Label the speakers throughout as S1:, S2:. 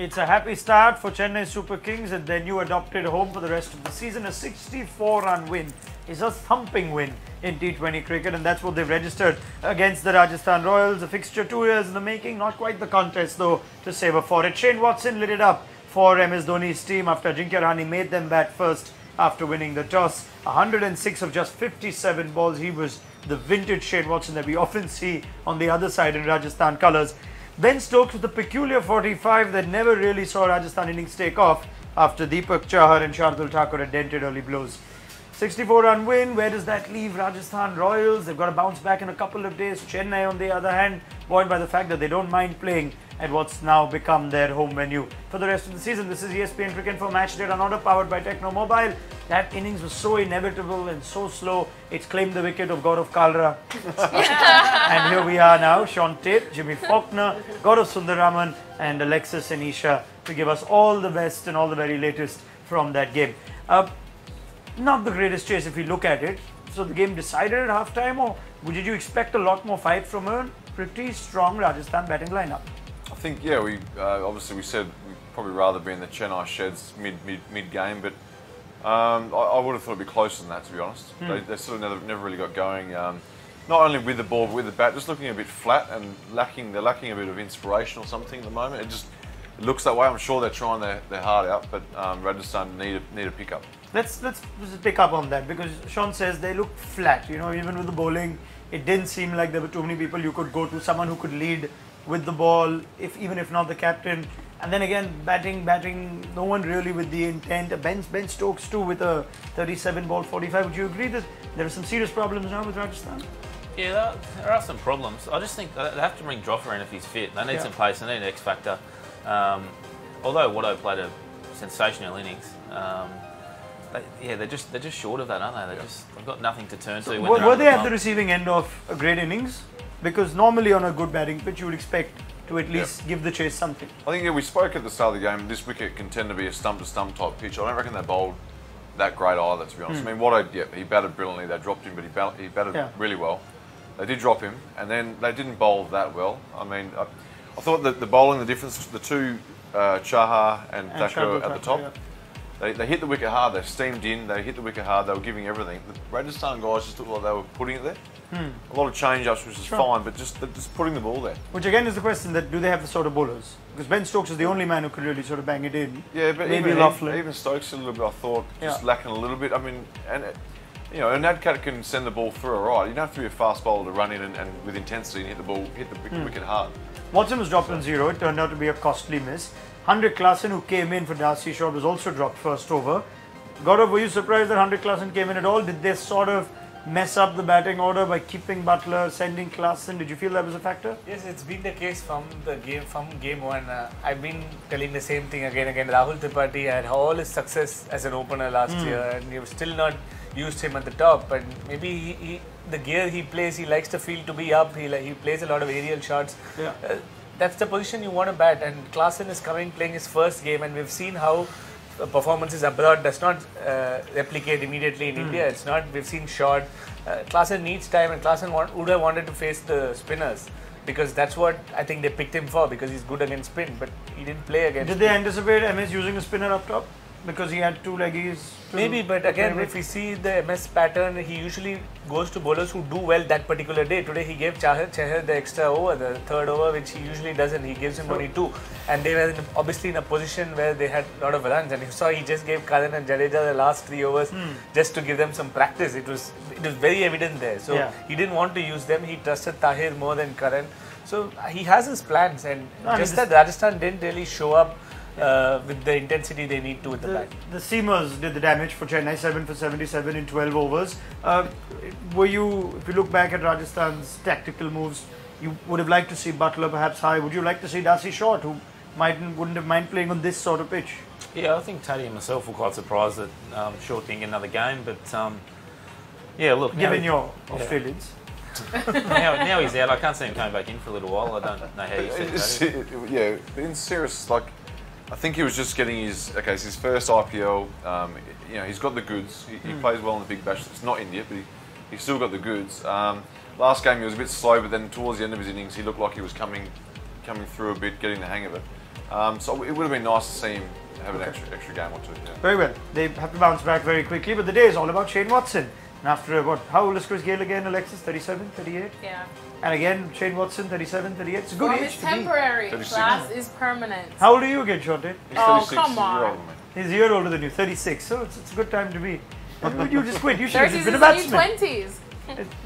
S1: It's a happy start for Chennai Super Kings at their new adopted home for the rest of the season. A 64-run win is a thumping win in T20 cricket, and that's what they've registered against the Rajasthan Royals. A fixture 2 years in the making, not quite the contest though to savour for it. Shane Watson lit it up for MS Dhoni's team after Ajinkya Rahane made them bat first after winning the toss. 106 of just 57 balls. He was the vintage Shane Watson that we often see on the other side in Rajasthan colours. Ben Stokes with a peculiar 45 that never really saw Rajasthan innings take off after Deepak Chahar and Shardul Thakur had dented early blows. 64-run win, where does that leave Rajasthan Royals? They've got to bounce back in a couple of days. Chennai, on the other hand, buoyed by the fact that they don't mind playing at what's now become their home venue for the rest of the season. This is ESPN Cricket for Match Day on order, powered by Techno Mobile. That innings was so inevitable and so slow, it's claimed the wicket of Gaurav Kalra. And here we are now, Sean Tate, Jimmy Faulkner, Gaurav Sundararaman and Alexis and Isha to give us all the best and all the very latest from that game. Not the greatest chase if we look at it. So the game decided at half-time, or did you expect a lot more fight from a pretty strong Rajasthan batting lineup?
S2: I think, yeah, we obviously we said we'd probably rather be in the Chennai sheds mid-game, but I would have thought it'd be closer than that, to be honest. They sort of never really got going. Not only with the ball but with the bat, just looking a bit flat and they're lacking a bit of inspiration or something at the moment. It looks that way. I'm sure they're trying their heart out, but Rajasthan need a pick up.
S1: Let's pick up on that, because Sean says they look flat. You know, even with the bowling, it didn't seem like there were too many people you could go to. Someone who could lead with the ball, even if not the captain. And then again, batting, no one really with the intent. Ben Stokes too with a 37 ball 45. Would you agree that there are some serious problems now with Rajasthan?
S3: Yeah, there are some problems. I just think they have to bring Jofra in if he's fit. They need some pace. They need an X factor. Although Watto played a sensational innings, they're just short of that, aren't they? They've got nothing to turn to.
S1: Were they at the receiving end of a great innings? Because normally on a good batting pitch, you would expect to at least give the chase something.
S2: I think we spoke at the start of the game. This wicket can tend to be a stump-to-stump type pitch. I don't reckon they bowled that great either, to be honest. I mean, Watto, he batted brilliantly. They dropped him, but he batted really well. They did drop him, and then they didn't bowl that well. I mean, I thought that the bowling, the difference, the two Chahar and Thakur at the top. Yeah. They hit the wicket hard, they steamed in, they hit the wicket hard, they were giving everything. The Rajasthan guys just looked like they were putting it there. A lot of change-ups, which is fine, but just putting the ball there.
S1: Which again is the question, that do they have the sort of bowlers? Because Ben Stokes is the only man who could really sort of bang it in.
S2: Yeah, but even Stokes a little bit, I thought, just lacking a little bit. I mean, and you know, an Adcat can send the ball through alright. You don't have to be a fast bowler to run in and with intensity and hit the wicket hard. Watson
S1: was dropped on 0. It turned out to be a costly miss. Hendrik Klaasen, who came in for Darcy Short, was also dropped first over. Gaurav, were you surprised that Hendrik Klaasen came in at all? Did they sort of mess up the batting order by keeping Butler, sending Klaasen? Did you feel that was a factor?
S4: Yes, it's been the case from game one. I've been telling the same thing again and again. Rahul Tripathi had all his success as an opener last year, and you've still not used him at the top. But maybe the gear he plays, he likes the field to be up. He plays a lot of aerial shots. Yeah. That's the position you want to bat, and Klaasen is playing his first game, and we've seen how performances abroad does not replicate immediately in India. It's not. We've seen Short. Klaasen needs time, and Klaasen would have wanted to face the spinners, because that's what I think they picked him for, because he's good against spin, but he didn't play against
S1: Did they anticipate MS using a spinner up top? Because he had two leggies?
S4: Maybe, but again, if we see the MS pattern, he usually goes to bowlers who do well that particular day. Today he gave Chahar the extra over, the third over, which he usually doesn't. He gives him only 2. And they were obviously in a position where they had a lot of runs. And you saw he just gave Karan and Jadeja the last 3 overs just to give them some practice. It was very evident there. So he didn't want to use them. He trusted Tahir more than Karan. So he has his plans. And just that Rajasthan didn't really show up with the intensity they need to with the bat.
S1: The seamers did the damage for Chennai, 7 for 77 in 12 overs. If you look back at Rajasthan's tactical moves, you would have liked to see Butler perhaps high. Would you like to see Darcy Short, who wouldn't have mind playing on this sort of pitch?
S3: Yeah, I think Taddy and myself were quite surprised that Short didn't get another game, but yeah, look.
S1: Given your Australians.
S3: now he's out. I can't see him coming back in for a little while. I don't know how you see it.
S2: Yeah, in serious, like, I think he was just getting it's his first IPL. You know, he's got the goods. He plays well in the Big Bash. It's not India, but he's still got the goods. Last game he was a bit slow, but then towards the end of his innings, he looked like he was coming through a bit, getting the hang of it. So it would have been nice to see him have an extra game or two. Yeah.
S1: Very well. They have to bounce back very quickly, but the day is all about Shane Watson. And after how old is Chris Gayle again, Alexis? 37, 38?
S5: Yeah.
S1: And again, Shane Watson, 37, 38. It's a good age
S5: It's
S1: to be.
S5: temporary.
S2: 36.
S5: Class is permanent.
S1: How old are you again, Shante?
S2: He's
S5: Oh,
S2: 36
S5: come
S2: years
S5: on.
S2: older than me.
S1: He's a year older than you, 36. So it's a good time to be. Why would you just quit? You should
S5: 30s
S1: have
S5: is
S1: been a
S5: the new
S1: batsman.
S5: 20s.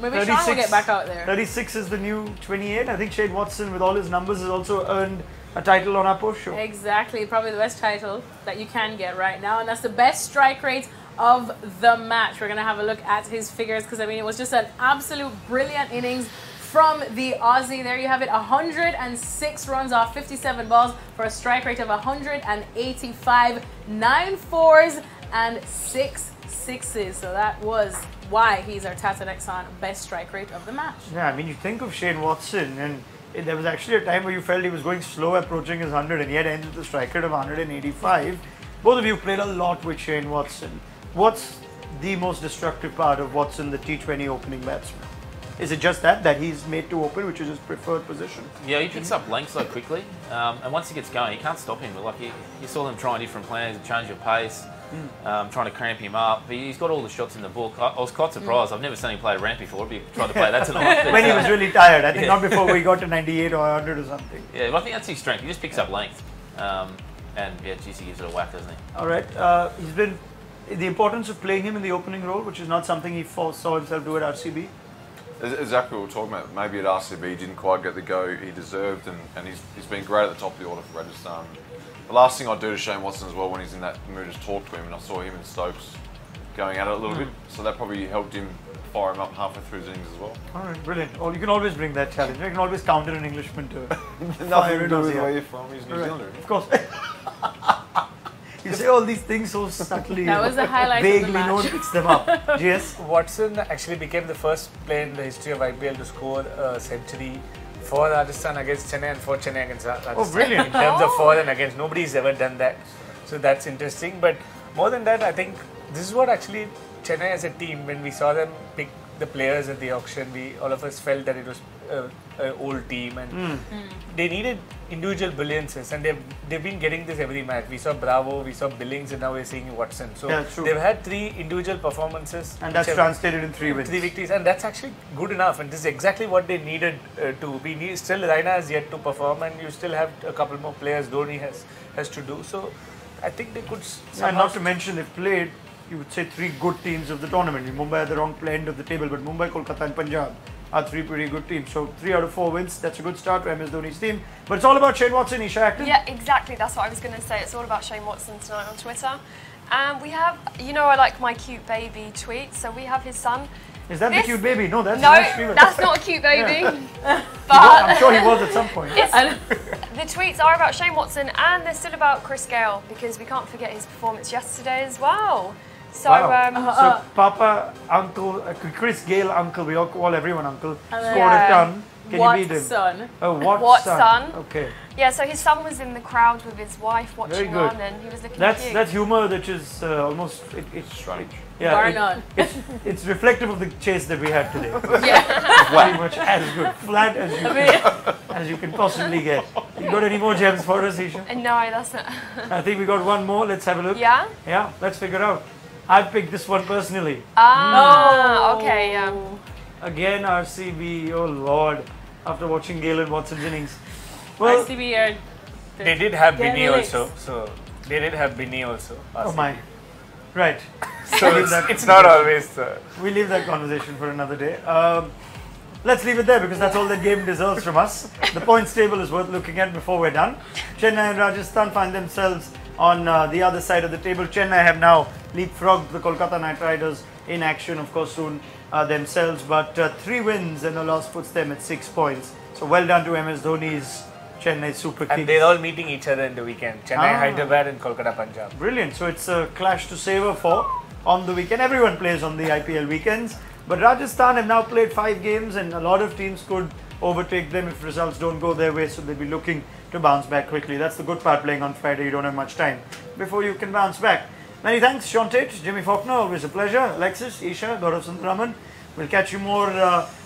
S5: Maybe Sean will get back out there.
S1: 36 is the new 28. I think Shane Watson, with all his numbers, has also earned a title on our post show.
S5: Exactly. Probably the best title that you can get right now. And that's the best strike rate of the match. We're going to have a look at his figures because, I mean, it was just an absolute brilliant innings from the Aussie. There you have it, 106 runs off 57 balls for a strike rate of 185, 9 fours and 6 sixes. So that was why he's our Tata Nexon best strike rate of the match.
S1: Yeah, I mean, you think of Shane Watson, and there was actually a time where you felt he was going slow approaching his 100, and yet ended with a strike rate of 185. Both of you played a lot with Shane Watson. What's the most destructive part of Watson, the T20 opening batsman? Is it just that he's made to open, which is his preferred position?
S3: Yeah, he picks up length so quickly, and once he gets going, you can't stop him. Like you saw them trying different plans to change your pace, trying to cramp him up. But he's got all the shots in the book. I was quite surprised. I've never seen him play a ramp before. He tried to play that tonight. But,
S1: When he was really tired, I think not before we got to 98 or 100 or something.
S3: Yeah, but I think that's his strength. He just picks up length, and yeah, geez, he gives it a whack, doesn't he?
S1: All right, he's been the importance of playing him in the opening role, which is not something he saw himself do at RCB.
S2: Exactly what we're talking about. Maybe at RCB he didn't quite get the go he deserved, and he's been great at the top of the order for Rajasthan. The last thing I'd do to Shane Watson as well when he's in that mood is talk to him, and I saw him and Stokes going at it a little bit, so that probably helped him fire him up halfway through his innings as well.
S1: All right, brilliant. Oh, you can always bring that challenge. You can always counter an Englishman to
S2: Nothing
S1: fire
S2: to
S1: in
S2: do with
S1: Aussie.
S2: where you're from, he's New Zealander.
S1: Of course. You say all these things so subtly.
S5: That was the highlight of the
S1: vaguely,
S5: match.
S1: no one picks them up. GS?
S4: Watson actually became the first player in the history of IPL to score a century for Rajasthan against Chennai and for Chennai against Rajasthan.
S1: Oh, brilliant.
S4: In terms of for and against, nobody's ever done that. So that's interesting. But more than that, I think this is what actually Chennai as a team, when we saw them pick the players at the auction, all of us felt that it was an old team, and they needed individual brilliances, and they've been getting this every match. We saw Bravo, we saw Billings, and now we're seeing Watson. So
S1: Yeah, true.
S4: they've had 3 individual performances,
S1: And that's
S4: which have-
S1: translated in 3 wins.
S4: 3 victories, and that's actually good enough. And this is exactly what they needed to. We need still Raina has yet to perform, and you still have a couple more players Dhoni has to do. So I think they could
S1: And
S4: somehow.
S1: not to mention, they've played, you would say, 3 good teams of the tournament. Mumbai at the wrong end of the table, but Mumbai, Kolkata and Punjab are 3 pretty good teams. So 3 out of 4 wins, that's a good start to MS Dhoni's team. But it's all about Shane Watson, Isha Acton.
S6: Yeah, exactly. That's what I was going to say. It's all about Shane Watson tonight on Twitter. And we have, I like my cute baby tweet. So we have his son.
S1: Is that the
S6: This-
S1: cute baby? No, that's
S6: No,
S1: Ash Shrivastava.
S6: that's not a cute baby.
S1: I'm
S6: But
S1: sure he was at some point.
S6: the tweets are about Shane Watson, and they're still about Chris Gayle, because we can't forget his performance yesterday as well. So,
S1: Wow. So Papa, Uncle, Chris Gayle, Uncle, we all call everyone Uncle, scored
S6: Yeah.
S1: a ton. Can you beat him?
S5: Watson.
S1: Oh, what
S6: What
S1: son?
S6: son?
S1: Okay.
S6: yeah, so his son was in the crowd with his wife
S1: Very
S6: watching
S1: good.
S6: on, and he was looking
S1: That's
S6: cute.
S1: humor which is almost it's
S2: Strange.
S5: Bar
S1: it-
S5: none.
S1: it's reflective of the chase that we had today.
S5: Yeah.
S1: Pretty much as good, flat as you can possibly get. You got any more gems for us, Isha?
S6: No, that's not.
S1: I think we got one more. Let's have a look.
S6: Yeah?
S1: Yeah, let's figure out. I picked this one personally.
S6: Okay, yeah.
S1: Again, RCB. Oh Lord! After watching Gayle and Watson's innings. Well,
S5: RCB are
S4: They did have
S5: They're
S4: Binny
S5: licks.
S4: also. So they did have Binny also.
S1: oh my. Right.
S4: So it's not always.
S1: We leave that conversation for another day. Let's leave it there because that's all the game deserves from us. The points table is worth looking at before we're done. Chennai and Rajasthan find themselves on the other side of the table. Chennai have now leapfrogged the Kolkata Knight Riders in action, of course, soon themselves. But 3 wins and a loss puts them at 6 points. So well done to MS Dhoni's Chennai Super Kings.
S4: And they're all meeting each other in the weekend. Chennai, Hyderabad, and Kolkata, Punjab.
S1: Brilliant. So it's a clash to savour for on the weekend. Everyone plays on the IPL weekends. But Rajasthan have now played 5 games, and a lot of teams could overtake them if results don't go their way. So they'll be looking to bounce back quickly. That's the good part, playing on Friday. You don't have much time before you can bounce back. Many thanks, Sean Tate, Jimmy Faulkner. Always a pleasure. Alexis, Isha, Gaurav Sundraman. We'll catch you more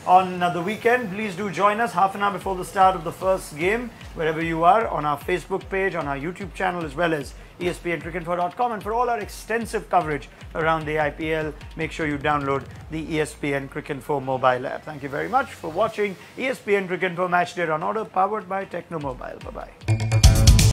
S1: on the weekend. Please do join us half an hour before the start of the first game, wherever you are, on our Facebook page, on our YouTube channel, as well as ESPNcricinfo.com. And for all our extensive coverage around the IPL, make sure you download the ESPN Cricinfo mobile app. Thank you very much for watching ESPN Cricinfo Matchday on Order, powered by Techno Mobile. Bye-bye.